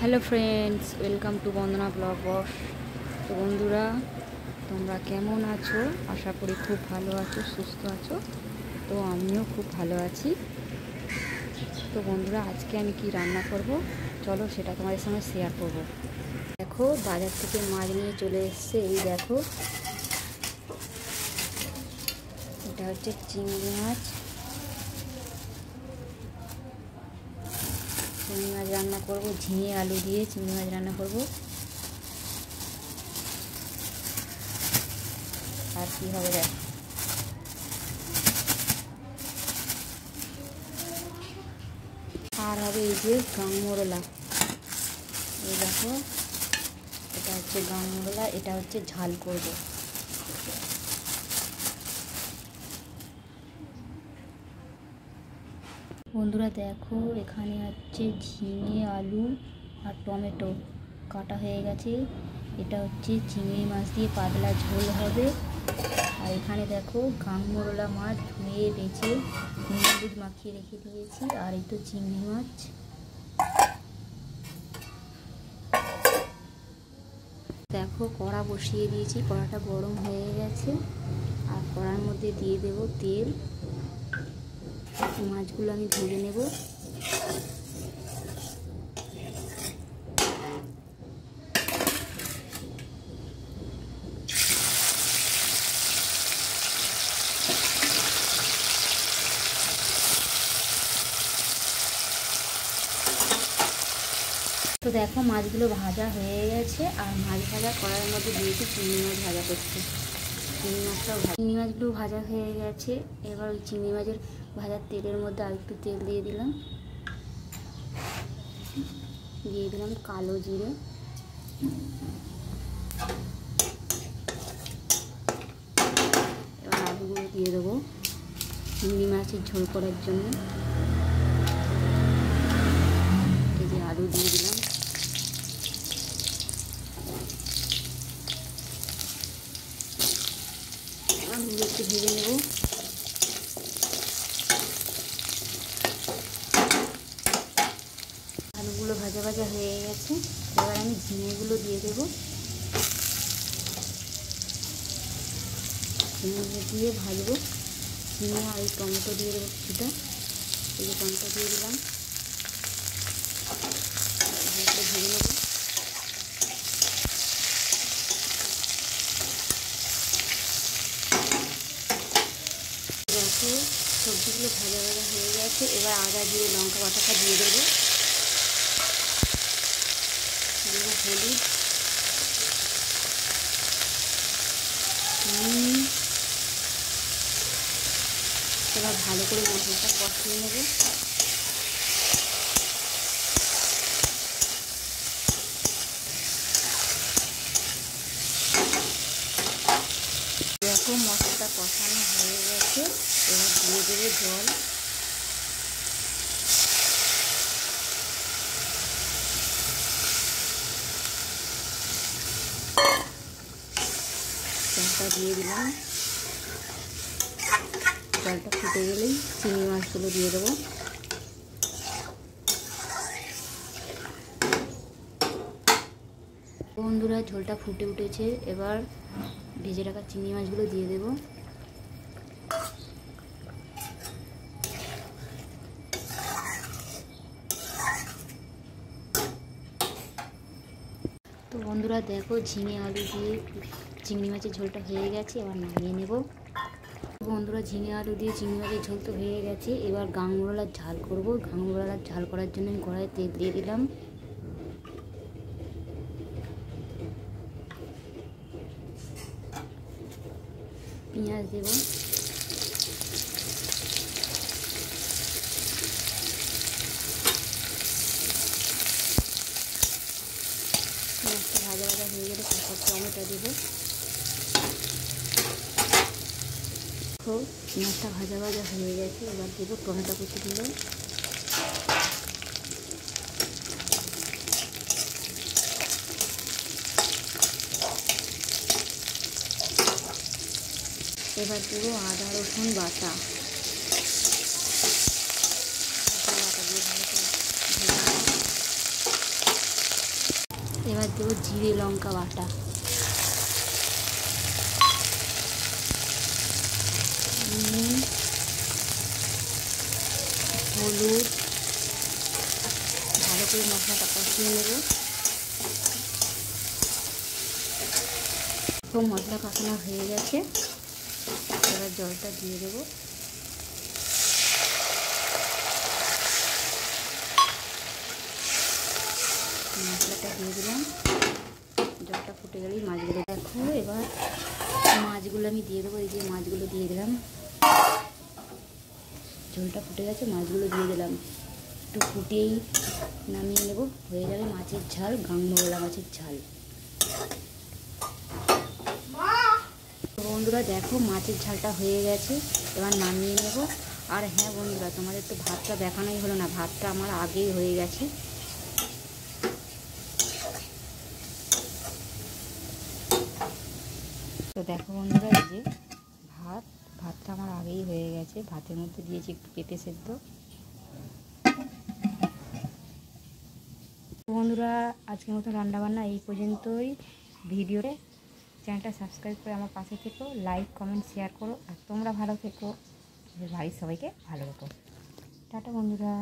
Hello friends, welcome to Bandana blog box. তো বন্ধুরা, তোমরা কেমন আছো? আশা করি খুব ভালো আছো, সুস্থ আছো। তো আমিও খুব ভালো আছি। তো বন্ধুরা, আজকে আমি কি রান্না করব, চলো সেটা তোমাদের সঙ্গে শেয়ার করব। দেখো, বাজার থেকে মাছ নিয়ে চলে এসছে। এই দেখো, এটা হচ্ছে চিংড়ি মাছ। চিংড়ি মাছ রান্না করব, ঝিঙে আলু দিয়ে চিংড়ি মাছ রান্না করব। আর কি হবে দেখ, আর হবে এই যে গাংমোরলা। এই দেখো, এটা হচ্ছে গাংমোরলা, এটা হচ্ছে ঝাল করব। বন্ধুরা দেখো, এখানে হচ্ছে ঝিঙে আলু আর টমেটো কাটা হয়ে গেছে। এটা হচ্ছে চিংড়ি মাছ দিয়ে পাতলা ঝোল হবে। আর এখানে দেখো, গাংমোরলা মাছ ধুয়ে বেছে নুন হলুদ মাখিয়ে রেখে দিয়েছি। আর এই তো চিংড়ি মাছ। দেখো, কড়া বসিয়ে দিয়েছি, কড়াটা গরম হয়ে গেছে। আর কড়ার মধ্যে দিয়ে দেব তেল। মাছগুলো আমি ভেজে নেব। তো দেখো, মাছগুলো ভাজা হয়ে গেছে। আর মাছ ভাজা কড়াইয়ের মধ্যে দিয়েছি চিংড়ি মাছ ভাজা করতে। চিংড়ি মাছগুলো ভাজা হয়ে গেছে। এবার ওই চিংড়ি মাছের ভাজার তেলের মধ্যে আর একটু তেল দিয়ে দিলাম। দিয়ে দিলাম কালো জিরে। এবার আলুগুলো দিয়ে দেবো চিংড়ি মাছের ঝোল করার জন্য। এই যে আলু দিয়ে দিলাম। আলুগুলো একটু ভেজে নেব। আলুগুলো ভাজা ভাজা হয়ে গেছে। এবার আমি ঝিঙেগুলো দিয়ে দেবো। ঝিঙে দিয়ে ভাজবো। ঝিঙে আর এই টমেটো দিয়ে দেবো কিছুটা। এই যে টমেটো দিয়ে দিলাম, ভেজে নেব। দেখো, সবজিগুলো ভাজা ভাজা হয়ে গেছে। এবার আদা দিয়ে লঙ্কা বাটাটা দিয়ে দেবো। দেবো হলুদ, নুন। এবার ভালো করে মশলাটা কষিয়ে নেব। দেখো, মশলাটা কষানো হয়ে গেছে। এবার দিয়ে দেবো জল। জলটা দিয়ে দিলাম। জলটা ফুটে গেলেই চিংড়ি মাছগুলো দিয়ে দেবো। বন্ধুরা, ঝোলটা ফুটে উঠেছে। এবার ভেজে রাখা চিংড়ি মাছগুলো দিয়ে দেব। তো বন্ধুরা দেখো, ঝিঙে আলু দিয়ে চিংড়ি মাছের ঝোলটা হয়ে গেছে। এবার নামিয়ে নেব। বন্ধুরা, ঝিঙে আলু দিয়ে চিংড়ি মাছের ঝোল তো হয়ে গেছে। এবার গাংমোরলার ঝাল করব। গাংমোরলার ঝাল করার জন্য আমি কড়াইয়ে তেল দিয়ে দিলাম। পেঁয়াজ দেব। পেঁয়াজটা ভাজা ভাজা হয়ে গেলে তারপর টমেটো দেবো। পেঁয়াজটা ভাজা ভাজা হয়ে গেছে। এবার দেবো টমেটো কুচি দিলাম। এবার দেবো আদা রসুন বাটা। দিয়ে ভালো করে এবার দেবো জিরে লঙ্কা বাটা, হলুদ, ভালো করে মশলাটা কষিয়ে নেব। তো মশলা কষানো হয়ে গেছে, এবার জলটা দিয়ে দেবো। মশলাটা দিয়ে দিলাম, জলটা ফুটে গেলেই মাছগুলো দেখো। এবার মাছগুলো আমি দিয়ে দেবো, এই যে মাছগুলো দিয়ে দিলাম। ঝোলটা ফুটে গেছে, মাছগুলো দিয়ে দিলাম, একটু ফুটেই নামিয়ে নেব। হয়ে যাবে মাছের ঝাল, গাংমোলা মাছের ঝাল। বন্ধুরা দেখো মাছের ঝালটা হয়ে গেছে, এবার নামিয়ে নেব। আর হ্যাঁ বন্ধুরা, তোমাদের তো ভাতটা দেখানোই হলো না, ভাতটা আমার আগেই হয়ে গেছে। তো দেখো বন্ধুরা, এই যে ভাতটা আমার আগেই হয়ে গেছে। ভাতের মধ্যে দিয়েছি একটু পেঁপে সেদ্ধ। বন্ধুরা আজকের মতো রান্নাবান্না এই পর্যন্তই। ভিডিওতে চ্যানেলটা সাবস্ক্রাইব করে আমার পাশে থেকো, লাইক কমেন্ট শেয়ার করো। আর তোমরা ভালো থেকো, বাড়ির সবাইকে ভালো রেখো। টাটা বন্ধুরা।